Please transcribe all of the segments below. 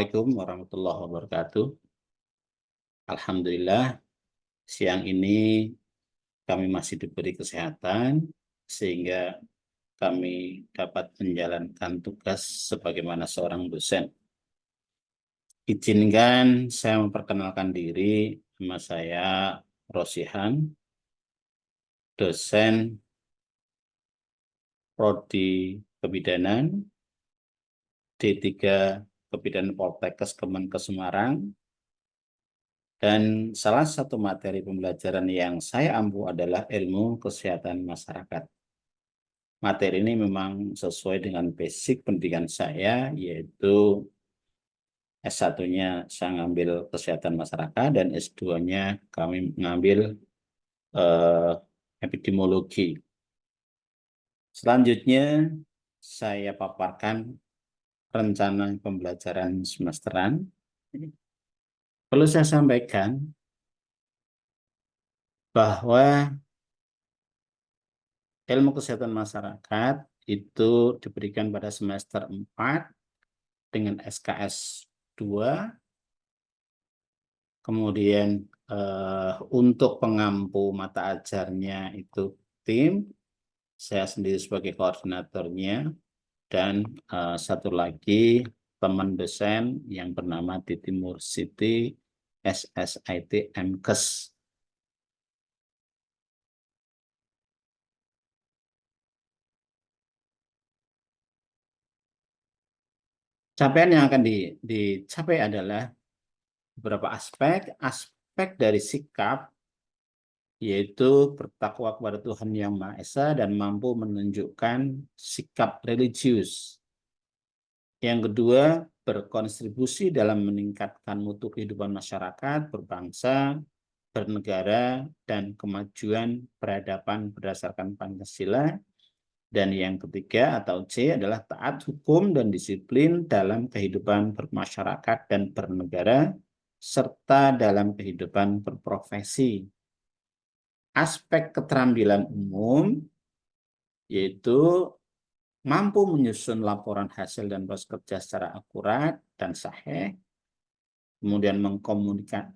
Assalamualaikum warahmatullahi wabarakatuh. Alhamdulillah, siang ini kami masih diberi kesehatan sehingga kami dapat menjalankan tugas sebagaimana seorang dosen. Izinkan saya memperkenalkan diri, nama saya Rosihan, dosen Prodi Kebidanan D3 Kebidanan Poltekkes Kemenkes Semarang. Dan salah satu materi pembelajaran yang saya ampu adalah ilmu kesehatan masyarakat. Materi ini memang sesuai dengan basic pendidikan saya, yaitu S1-nya saya ngambil kesehatan masyarakat dan S2-nya kami mengambil epidemiologi. Selanjutnya saya paparkan rencana pembelajaran semesteran. Perlu saya sampaikan bahwa ilmu kesehatan masyarakat itu diberikan pada semester 4 dengan SKS 2. Kemudian untuk pengampu mata ajarnya itu tim, saya sendiri sebagai koordinatornya, dan satu lagi teman dosen yang bernama Titi Mursiti SSIT MKes. Capaian yang akan dicapai adalah beberapa aspek dari sikap, yaitu bertakwa kepada Tuhan Yang Maha Esa dan mampu menunjukkan sikap religius. Yang kedua, berkontribusi dalam meningkatkan mutu kehidupan masyarakat, berbangsa, bernegara, dan kemajuan peradaban berdasarkan Pancasila. Dan yang ketiga atau C adalah taat hukum dan disiplin dalam kehidupan bermasyarakat dan bernegara, serta dalam kehidupan berprofesi. Aspek keterampilan umum yaitu mampu menyusun laporan hasil dan proses kerja secara akurat dan sahih, kemudian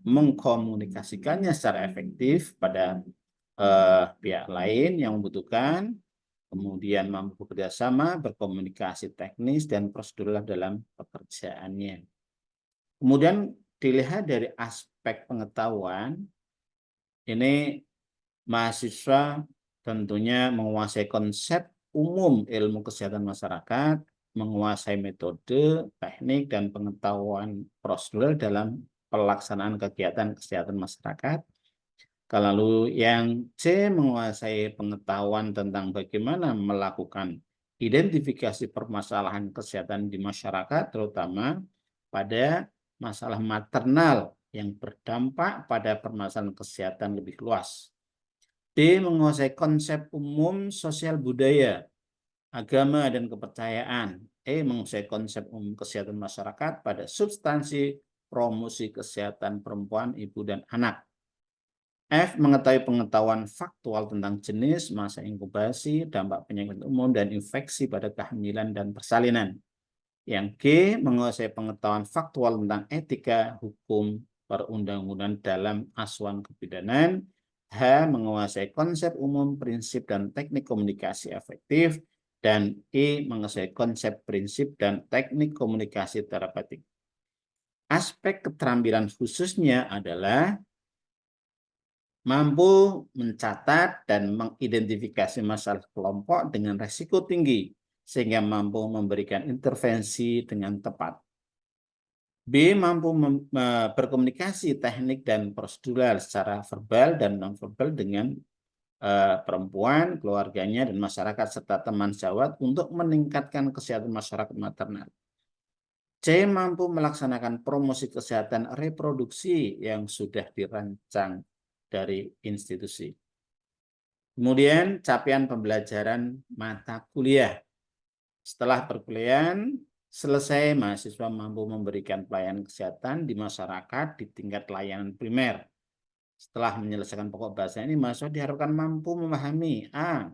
mengkomunikasikannya secara efektif pada pihak lain yang membutuhkan, kemudian mampu bekerja sama, berkomunikasi teknis, dan prosedural dalam pekerjaannya. Kemudian dilihat dari aspek pengetahuan, ini mahasiswa tentunya menguasai konsep umum ilmu kesehatan masyarakat, menguasai metode, teknik, dan pengetahuan prosedural dalam pelaksanaan kegiatan kesehatan masyarakat. Lalu yang C menguasai pengetahuan tentang bagaimana melakukan identifikasi permasalahan kesehatan di masyarakat, terutama pada masalah maternal yang berdampak pada permasalahan kesehatan lebih luas. D menguasai konsep umum sosial budaya, agama, dan kepercayaan. E menguasai konsep umum kesehatan masyarakat pada substansi promosi kesehatan perempuan, ibu, dan anak. F mengetahui pengetahuan faktual tentang jenis, masa inkubasi, dampak penyakit umum, dan infeksi pada kehamilan dan persalinan. Yang G menguasai pengetahuan faktual tentang etika, hukum, perundang-undangan dalam asuhan kebidanan. H menguasai konsep umum, prinsip, dan teknik komunikasi efektif. Dan E menguasai konsep, prinsip, dan teknik komunikasi terapeutik. Aspek keterampilan khususnya adalah mampu mencatat dan mengidentifikasi masalah kelompok dengan risiko tinggi, sehingga mampu memberikan intervensi dengan tepat. B mampu berkomunikasi teknik dan prosedural secara verbal dan nonverbal dengan perempuan, keluarganya, dan masyarakat serta teman sejawat untuk meningkatkan kesehatan masyarakat maternal. C mampu melaksanakan promosi kesehatan reproduksi yang sudah dirancang dari institusi. Kemudian capaian pembelajaran mata kuliah. Setelah perkuliahan selesai, mahasiswa mampu memberikan pelayanan kesehatan di masyarakat di tingkat layanan primer. Setelah menyelesaikan pokok bahasa ini, mahasiswa diharapkan mampu memahami A.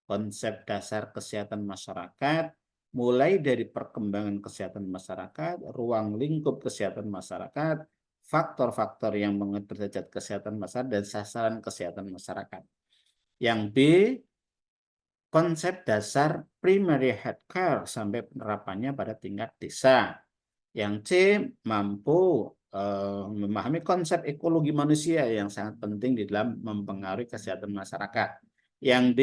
Konsep dasar kesehatan masyarakat, mulai dari perkembangan kesehatan masyarakat, ruang lingkup kesehatan masyarakat, faktor-faktor yang mengatur derajat kesehatan masyarakat, dan sasaran kesehatan masyarakat. Yang B, konsep dasar primary health care sampai penerapannya pada tingkat desa. Yang C, mampu memahami konsep ekologi manusia yang sangat penting di dalam mempengaruhi kesehatan masyarakat. Yang D,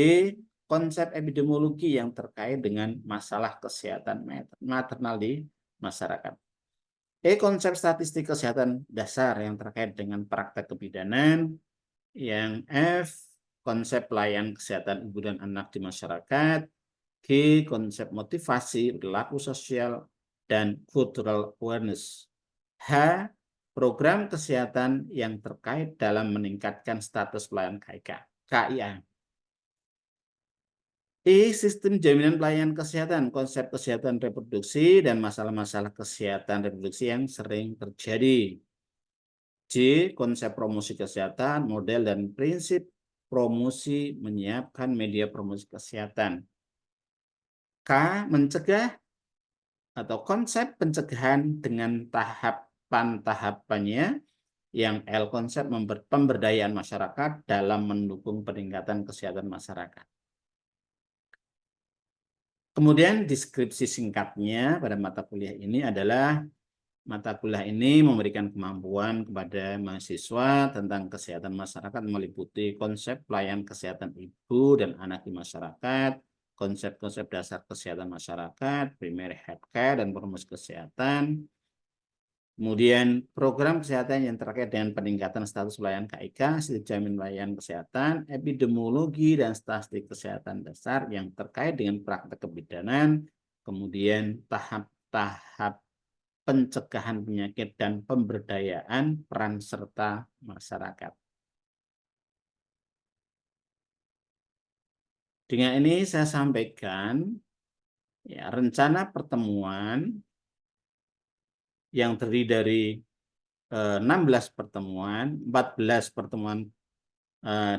konsep epidemiologi yang terkait dengan masalah kesehatan maternal di masyarakat. E, konsep statistik kesehatan dasar yang terkait dengan praktek kebidanan. Yang F, konsep pelayanan kesehatan ibu dan anak di masyarakat. G, konsep motivasi, perilaku sosial, dan cultural awareness. H, program kesehatan yang terkait dalam meningkatkan status pelayanan KIA. I, sistem jaminan pelayanan kesehatan, konsep kesehatan reproduksi, dan masalah-masalah kesehatan reproduksi yang sering terjadi. J, konsep promosi kesehatan, model dan prinsip promosi menyiapkan media promosi kesehatan. K, mencegah atau konsep pencegahan dengan tahapan-tahapannya. Yang L, konsep pemberdayaan masyarakat dalam mendukung peningkatan kesehatan masyarakat. Kemudian deskripsi singkatnya pada mata kuliah ini adalah mata kuliah ini memberikan kemampuan kepada mahasiswa tentang kesehatan masyarakat meliputi konsep pelayanan kesehatan ibu dan anak di masyarakat, konsep-konsep dasar kesehatan masyarakat, primary health care dan promosi kesehatan. Kemudian program kesehatan yang terkait dengan peningkatan status pelayanan KIK, sistem jaminan pelayanan kesehatan, epidemiologi dan statistik kesehatan dasar yang terkait dengan praktek kebidanan, kemudian tahap-tahap pencegahan penyakit dan pemberdayaan peran serta masyarakat. Dengan ini saya sampaikan ya, rencana pertemuan yang terdiri dari 16 pertemuan, 14 pertemuan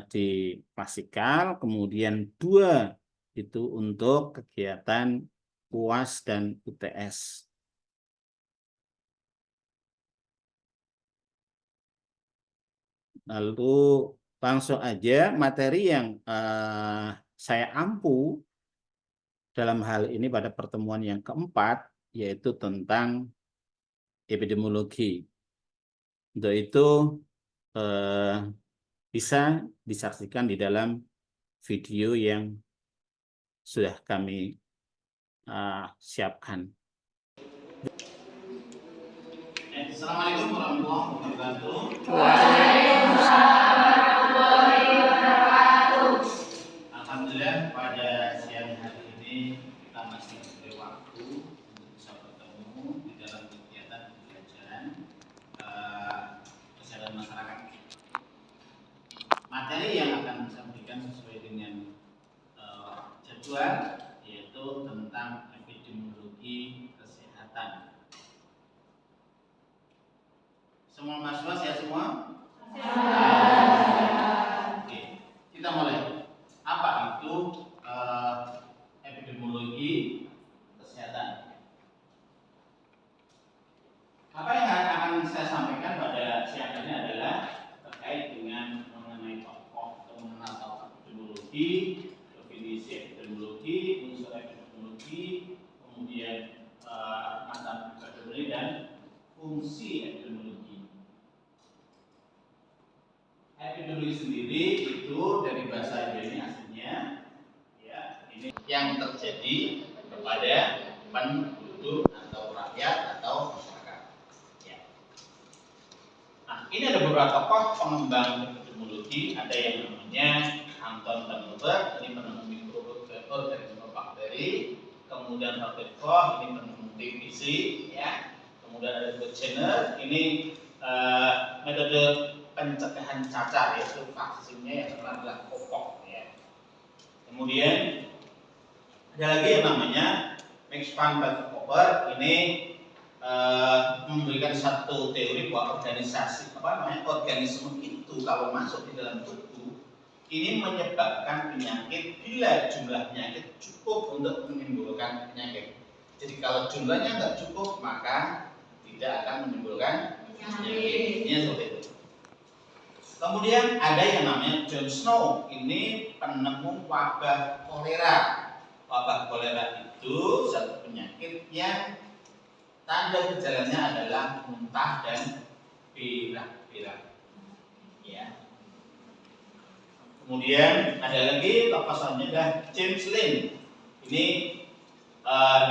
di klasikal, kemudian 2 itu untuk kegiatan UAS dan UTS. Lalu langsung aja materi yang saya ampu dalam hal ini pada pertemuan yang keempat, yaitu tentang epidemiologi. Untuk itu bisa disaksikan di dalam video yang sudah kami siapkan. Assalamualaikum warahmatullahi wabarakatuh. Waalaikumsalam warahmatullahi wabarakatuh. Alhamdulillah pada siang hari ini kita masih diberi waktu untuk bisa bertemu di dalam kegiatan pembelajaran kesehatan masyarakat. Materi yang akan saya berikan sesuai dengan jadwal yaitu tentang epidemiologi kesehatan. Semua mahasiswa sehat semua? Oke, kita mulai. Apa itu epidemiologi kesehatan? Apa yang akan saya sampaikan pada siang ini adalah terkait dengan mengenai tokoh atau mengenal epidemiologi, definisi epidemiologi, unsur epidemiologi, kemudian mata epidemiologi dan fungsi epidemiologi. Epidemiologi sendiri itu dari bahasa Ibrani aslinya, ya, ini yang terjadi kepada penduduk atau rakyat atau masyarakat. Ya. Nah, ini ada beberapa tokoh pengembang epidemiologi, ada yang namanya Anton Tanenberg, ini penemu mikrobiota dari bakteri, kemudian Robert Koch, ini penemu TBC, ya. Kemudian ada Jenner, ini metode pencegahan cacar, yaitu vaksinnya yang terkenal adalah Kopok, ya. Kemudian ada lagi yang namanya Max van Berkelder, ini memberikan satu teori bahwa organisme itu kalau masuk di dalam tubuh ini menyebabkan penyakit bila jumlah penyakit cukup untuk menimbulkan penyakit. Jadi kalau jumlahnya nggak cukup maka tidak akan menimbulkan penyakit. Ini seperti itu. Kemudian ada yang namanya John Snow. Ini penemu wabah kolera. Wabah kolera itu satu penyakit yang tanda gejalanya adalah muntah dan pilek-pilek. Ya. Kemudian ada lagi tokoh selanjutnya adalah James Lin. Ini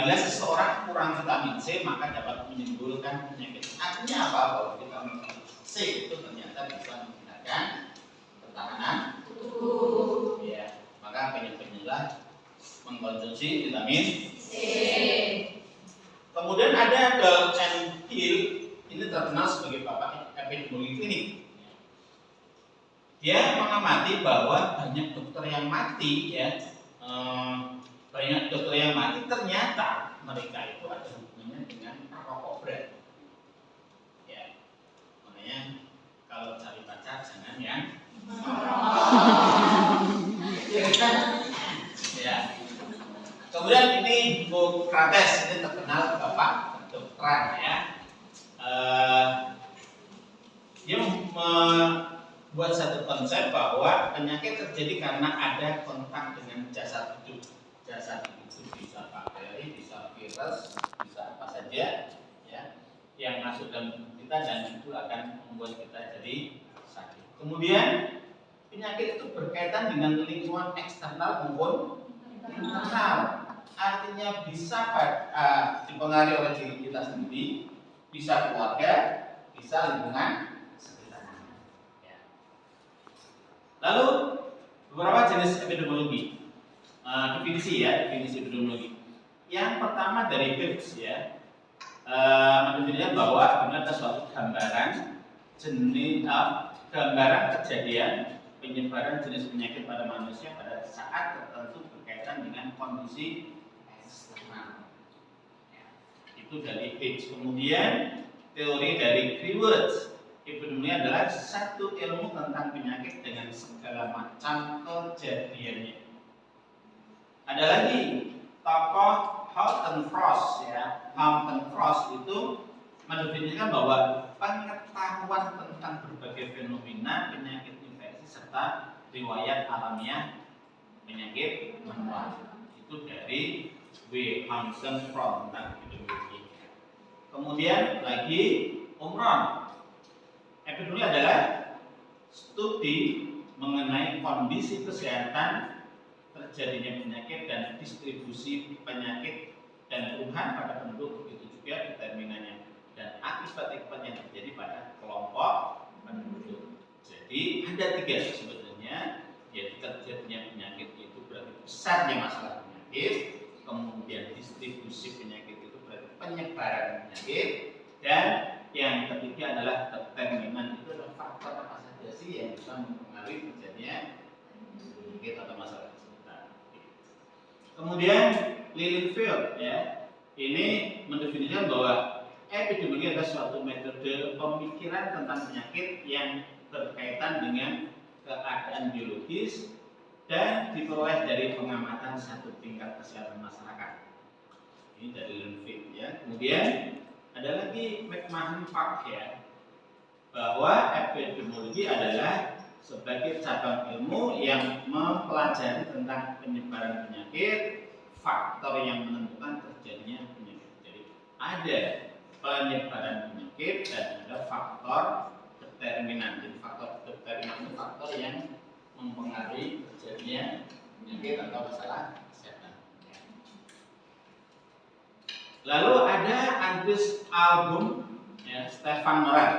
bila seseorang kurang vitamin C maka dapat menimbulkan penyakit. Artinya apa? Bahwa vitamin C itu ternyata bisa meningkatkan pertahanan tubuh. Ya, maka banyak-banyaklah mengkonsumsi vitamin C. Kemudian ada Dale and Hill, ini terkenal sebagai bapak epidemiologi klinik. Dia mengamati bahwa banyak dokter yang mati, ya, banyak dokter yang mati ternyata mereka itu ada hubungannya dengan rokok berat. Ya, makanya kalau cari pacar jangan yang ya. Kemudian ini Hippocrates, ini terkenal bapak kedokteran, ya. Dia membuat satu konsep bahwa penyakit terjadi karena ada kontak dengan jasad hidup. Jasad itu bisa bakteri, bisa virus, bisa apa saja, ya, yang masuk dalam tubuh kita dan itu akan membuat kita jadi sakit. Kemudian penyakit itu berkaitan dengan lingkungan eksternal maupun internal. Artinya bisa dipengaruhi oleh diri kita sendiri, bisa keluarga, bisa lingkungan sekitar. Ya. Lalu beberapa jenis epidemiologi. Definisi epidemiologi. Yang pertama dari Hibbs, ya, mendefinisikan bahwa ini adalah suatu gambaran jenis gambaran kejadian penyebaran jenis penyakit pada manusia pada saat tertentu berkaitan dengan kondisi eksternal. Ya, itu dari Hibbs. Kemudian teori dari Greenwood, epidemiologi adalah satu ilmu tentang penyakit dengan segala macam kejadiannya. Ada lagi tokoh Houghton Frost, ya. Houghton Frost itu mendefinisikan bahwa pengetahuan tentang berbagai fenomena penyakit infeksi serta riwayat alamiah penyakit menular itu dari W. Houghton Frost tentang epidemiologi. Kemudian lagi Omron, epidemiologi adalah studi mengenai kondisi kesehatan, terjadinya penyakit dan distribusi penyakit dan keluhan pada penduduk, begitu juga determinannya dan akibat-akibat yang terjadi pada kelompok penduduk. Jadi ada tiga sebenarnya, yaitu terjadinya penyakit itu berarti besarnya masalah penyakit, kemudian distribusi penyakit itu berarti penyebaran penyakit, dan yang ketiga adalah determinan, itu adalah faktor apa saja sih yang bisa mempengaruhi terjadinya penyakit atau masalah. Kemudian Lilienfeld, ya, ini mendefinisikan bahwa epidemiologi adalah suatu metode pemikiran tentang penyakit yang berkaitan dengan keadaan biologis dan diperoleh dari pengamatan satu tingkat kesehatan masyarakat. Ini dari Lilienfeld, ya. Kemudian ada lagi McMahon Park, ya, bahwa epidemiologi adalah sebagai cabang ilmu yang mempelajari tentang penyebaran penyakit, faktor yang menentukan terjadinya penyakit. Jadi ada penyebaran penyakit dan ada faktor determinan. Jadi faktor determinan itu faktor yang mempengaruhi terjadinya penyakit atau masalah kesehatan. Lalu ada Andreas Album, ya, Stefan Moral.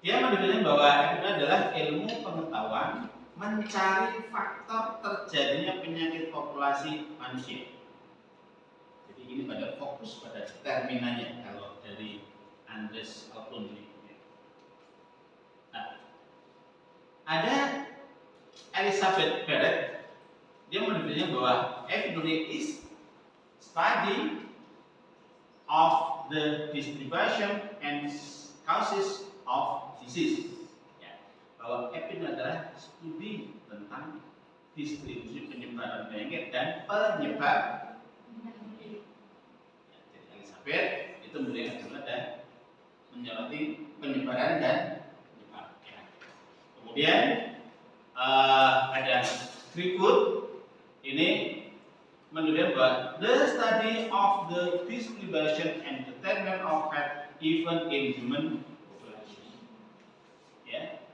Dia mendefinisikan bahwa itu adalah ilmu pengetahuan mencari faktor terjadinya penyakit populasi manusia. Jadi ini pada fokus pada determinannya kalau dari Andreas Album ini. Nah, ada Elizabeth Barrett. Dia mendefinisikan bahwa epidemiology is study of the distribution and causes of disease, ya, bahwa epidemiologi adalah studi tentang distribusi penyebaran penyakit dan penyebab exacerbate itu mulai adalah dan menyoroti penyebaran dan penyebaran. Ya. Kemudian ada berikut ini menunjukkan bahwa the study of the distribution and determinant of health even in human population. Ya.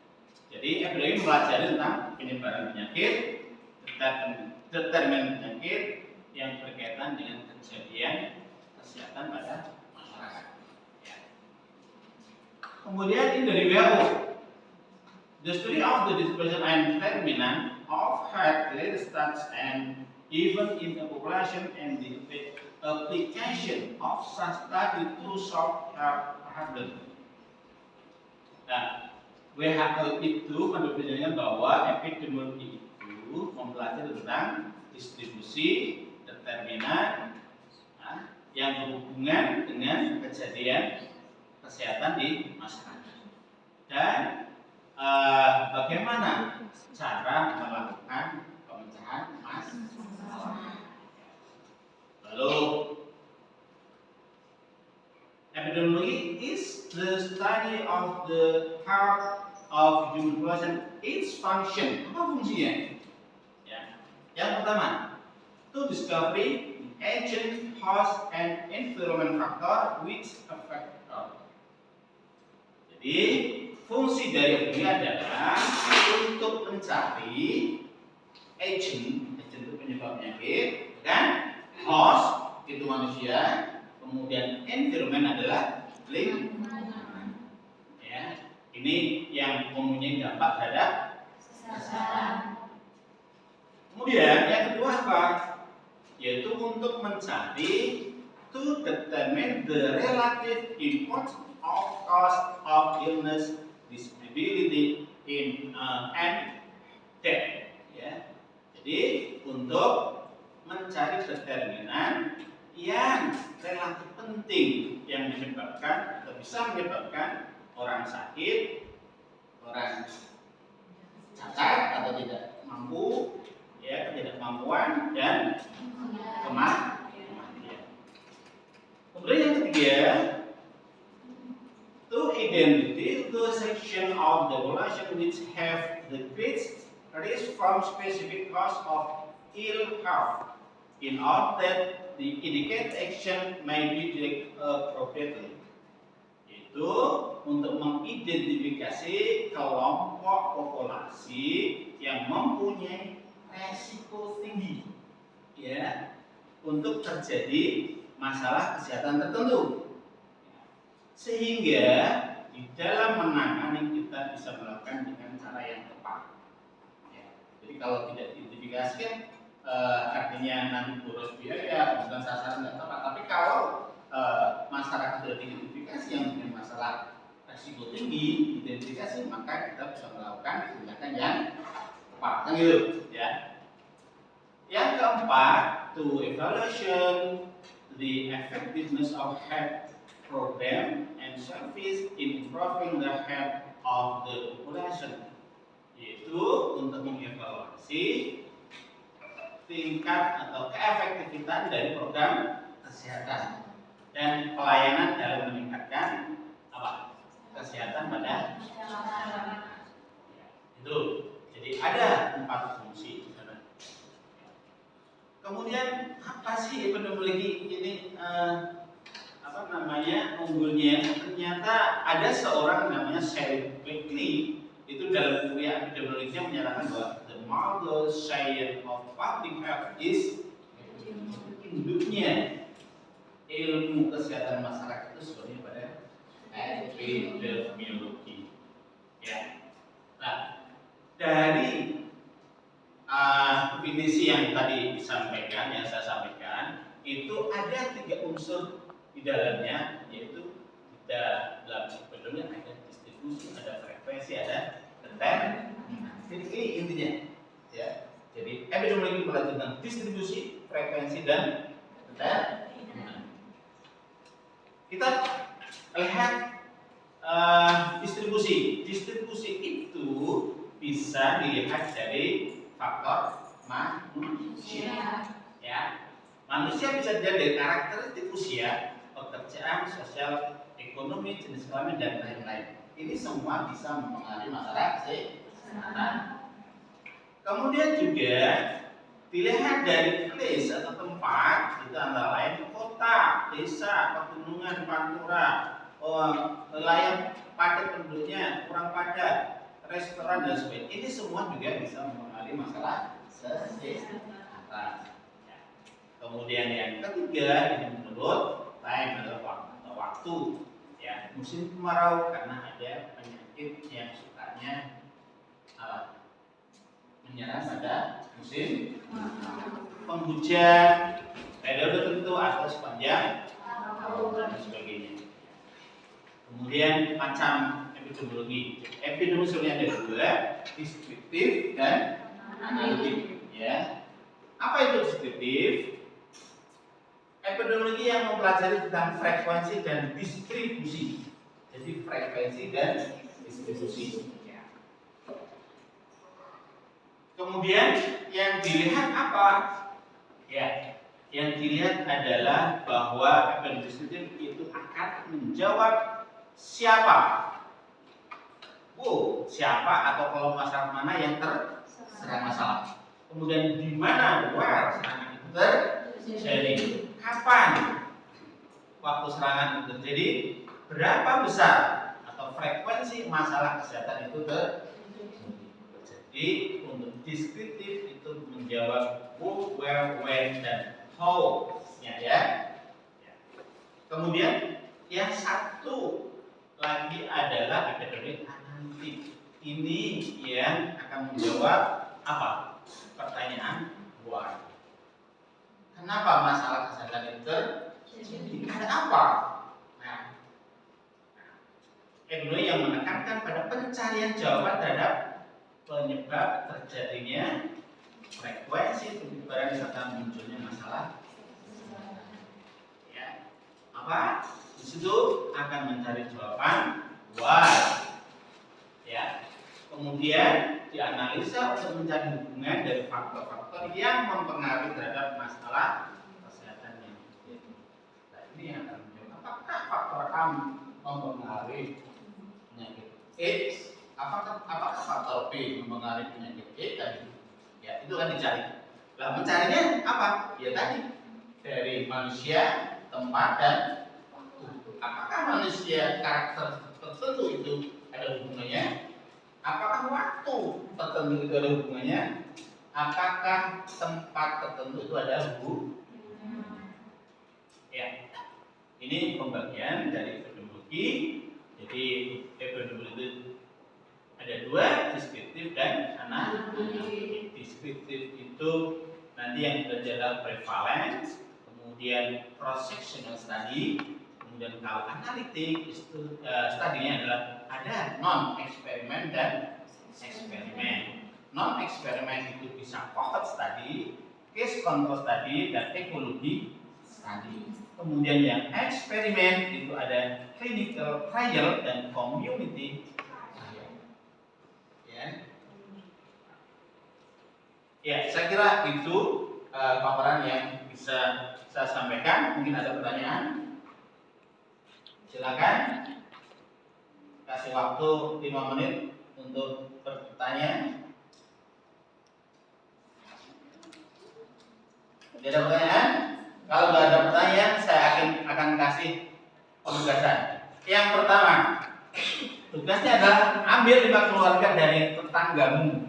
Jadi epidemiologi mempelajari tentang penyebaran penyakit, determinan penyakit yang berkaitan dengan kejadian kesehatan pada masyarakat. Ya. Kemudian ini dari WHO, the study of the distribution and determinant of health related stats and even in the population and the application of such study to solve health problem. Nah, WHO itu mendefinisikan bahwa epidemiologi itu mempelajari tentang distribusi determinan yang berhubungan dengan kejadian kesehatan di masyarakat dan bagaimana cara melakukan pemecahan masalah. Lalu epidemiology is the study of the health of human population, its function. Apa fungsinya? Ya. Yang pertama, to discovery agent, host, and environment factor which affect health. Jadi fungsi dari ini adalah untuk mencari agent itu penyebab penyakit, dan host itu manusia, kemudian environment adalah lingkungan. Ya, ini yang mempunyai dampak terhadap kesehatan. Kemudian yang kedua apa? Yaitu untuk mencari to determine the relative importance of cause of illness, disability, and death. Ya. Jadi untuk mencari determinan yang relatif penting yang menyebabkan atau bisa menyebabkan orang sakit, orang cacat atau tidak mampu, ya, ketidakmampuan dan kematian. Kemudian yang ketiga, to identify the section of the population which have the greatest risk from specific cause of ill health, in order that the indicated action may be directed appropriately. Itu untuk mengidentifikasi kelompok populasi yang mempunyai resiko tinggi, ya, untuk terjadi masalah kesehatan tertentu, sehingga di dalam menangani kita bisa melakukan dengan cara yang tepat. Ya. Jadi kalau tidak diidentifikasikan, artinya nanti boros biaya, kemudian sasaran tidak tepat. Tapi kalau masyarakat sudah diidentifikasi yang punya masalah risiko tinggi, identifikasi, maka kita bisa melakukan tindakan yang tepat. Kan gitu, ya. Yang keempat, to evaluation the effectiveness of health program and service in improving the health of the population, yaitu untuk mengevaluasi tingkat atau keefektifan dari program kesehatan dan pelayanan dalam meningkatkan apa? Kesehatan pada masyarakat. Itu. Jadi ada 4 fungsi di sana. Kemudian apa sih epidemiologi ini apa namanya unggulnya? Ternyata ada seorang namanya Sally Blakely, itu dalam kuliah epidemiologinya menyatakan bahwa the mother science of public health is induknya ilmu kesehatan masyarakat itu sebenarnya pada epidemiologi. Ya. Nah, dari definisi yang tadi disampaikan, yang saya sampaikan, itu ada 3 unsur di dalamnya, yaitu dalam epidemiologi ada distribusi, ada frekuensi, ada determinan. Jadi ini intinya, ya. Jadi epidemiologi belajar tentang distribusi, frekuensi, dan determinan. Kita lihat distribusi. Distribusi itu bisa dilihat dari faktor manusia. Ya, manusia bisa dilihat dari karakteristik usia, pekerjaan, sosial, ekonomi, jenis kelamin, dan lain-lain. Ini semua bisa mempengaruhi masalah kesehatan. Kemudian juga pilihan dari place atau tempat itu antara lain kota, desa, pegunungan, pantura, wilayah padat penduduknya, kurang padat, restoran dan sebagainya. Ini semua juga bisa mempengaruhi masalah kesehatan. Kemudian yang ketiga ini menurut time adalah waktu. Ya, musim kemarau karena ada penyakit yang sukanya menyerang pada musim penghujan, periode tertentu atau sepanjang tahun dan sebagainya. Kemudian macam epidemiologi. Epidemiologi ada dua, deskriptif dan analitik. Ya, apa itu deskriptif? Epidemiologi yang mempelajari tentang frekuensi dan distribusi. Jadi frekuensi dan distribusi. Kemudian yang dilihat apa? Ya, yang dilihat adalah bahwa epidemiologi itu akan menjawab siapa, siapa atau kelompok masyarakat mana yang terserang masalah. Kemudian di mana where serangan itu terjadi, kapan waktu serangan itu terjadi, berapa besar atau frekuensi masalah kesehatan itu terjadi. Jadi untuk deskriptif itu menjawab who, where, when, dan how ya. Kemudian yang satu lagi adalah epidemiologi analitik. Ini yang akan menjawab apa? Pertanyaan why. Kenapa masalah kesehatan itu terjadi? Ada apa? Nah, epidemiologi yang menekankan pada pencarian jawaban terhadap penyebab terjadinya frekuensi penyebaran serta munculnya masalah. Ya, apa? Di situ akan mencari jawaban why. Ya, kemudian dianalisa untuk mencari hubungan dari faktor-faktor yang mempengaruhi terhadap masalah kesehatannya. Nah, ini yang akan menjawab apakah faktor A mempengaruhi penyakit AIDS. Apakah faktor B mempengaruhi penyakit E tadi? Ya, itu kan dicari. Nah, mencarinya apa? Ya tadi dari manusia, tempat, dan waktu. Apakah manusia karakter tertentu itu ada hubungannya? Apakah waktu tertentu itu ada hubungannya? Apakah tempat tertentu itu ada hubungannya? Ya, ini pembagian dari epidemiologi. Jadi epidemiologi itu ada dua, deskriptif dan analitik. Deskriptif itu nanti yang belajar prevalence, kemudian cross sectional study, kemudian kalau analitik itu studinya adalah ada non eksperimen dan eksperimen. Non eksperimen itu bisa cohort study, case control study, dan ekologi study. Kemudian yang eksperimen itu ada clinical trial dan community. Ya, saya kira itu paparan yang bisa saya sampaikan. Mungkin ada pertanyaan? Silakan. Kasih waktu 5 menit untuk bertanya. Tidak ada pertanyaan? Kalau nggak ada pertanyaan, saya akan kasih penugasan. Yang pertama, tugasnya adalah ambil 5 keluarga dari tetanggamu.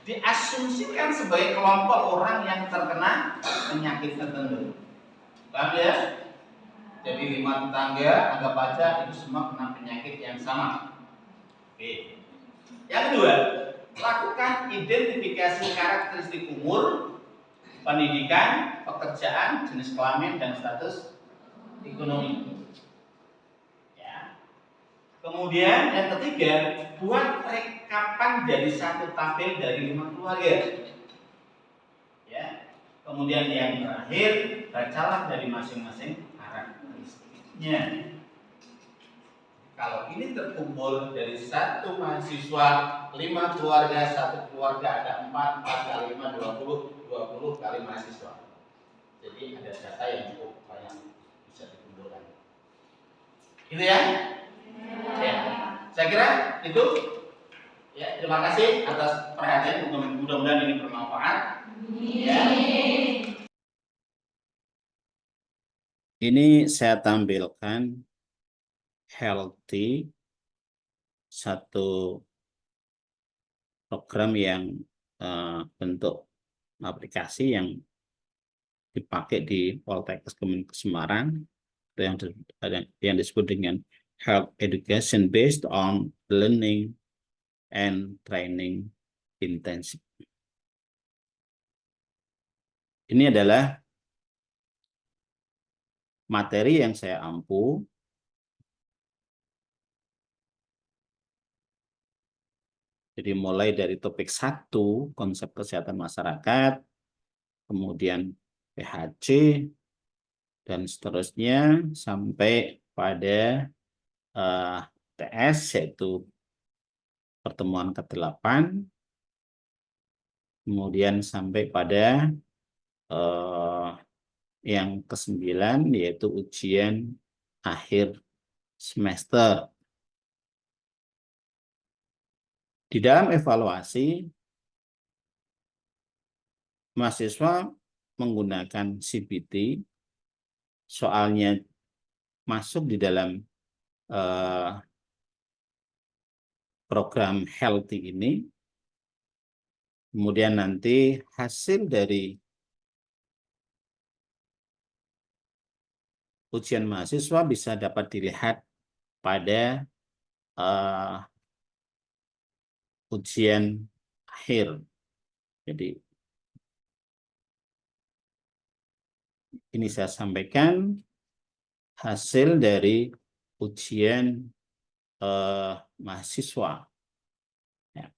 Diasumsikan sebagai kelompok orang yang terkena penyakit tertentu. Paham ya? Jadi 5 tetangga, anggap aja itu semua kena penyakit yang sama. Oke. Yang kedua, lakukan identifikasi karakteristik umur, pendidikan, pekerjaan, jenis kelamin, dan status ekonomi. Kemudian yang ketiga, buat rekapan jadi satu tabel dari 5 keluarga. Ya. Kemudian yang terakhir, bacalah dari masing-masing karakteristiknya. Kalau ini terkumpul dari satu mahasiswa, 5 keluarga, satu keluarga ada 4 kali 5, 20 kali mahasiswa. Jadi ada data yang cukup banyak bisa dikumpulkan. Gitu ya? Ya. Saya kira itu. Ya, terima kasih atas perhatian. Mudah-mudahan ini bermanfaat. Ya. Ini saya tampilkan Healthy, satu program yang bentuk aplikasi yang dipakai di Poltekkes Kemenkes Semarang, yang disebut dengan Health Education Based on Learning and Training Intensive. Ini adalah materi yang saya ampu jadi mulai dari topik 1, konsep kesehatan masyarakat, kemudian PHC, dan seterusnya sampai pada TS, yaitu pertemuan ke-8, kemudian sampai pada yang ke-9, yaitu ujian akhir semester. Di dalam evaluasi, mahasiswa menggunakan CBT, soalnya masuk di dalam program Healthy ini, kemudian nanti hasil dari ujian mahasiswa bisa dapat dilihat pada ujian akhir. Jadi ini saya sampaikan hasil dari ujian mahasiswa. Ya.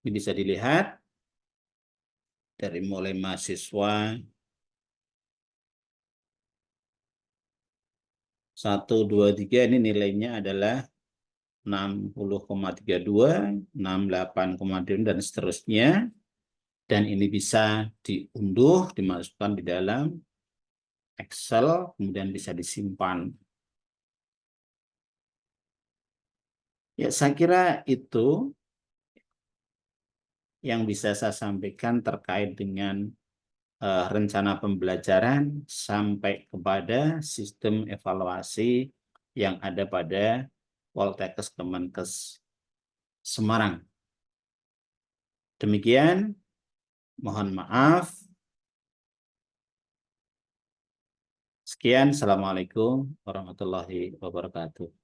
Ini bisa dilihat dari mulai mahasiswa 1, 2, 3 ini nilainya adalah 60,32, 68,2 dan seterusnya. Dan ini bisa diunduh, dimasukkan di dalam Excel, kemudian bisa disimpan. Ya, saya kira itu yang bisa saya sampaikan terkait dengan rencana pembelajaran sampai kepada sistem evaluasi yang ada pada Poltekkes Kemenkes Semarang. Demikian, mohon maaf. Sekian, Assalamualaikum warahmatullahi wabarakatuh.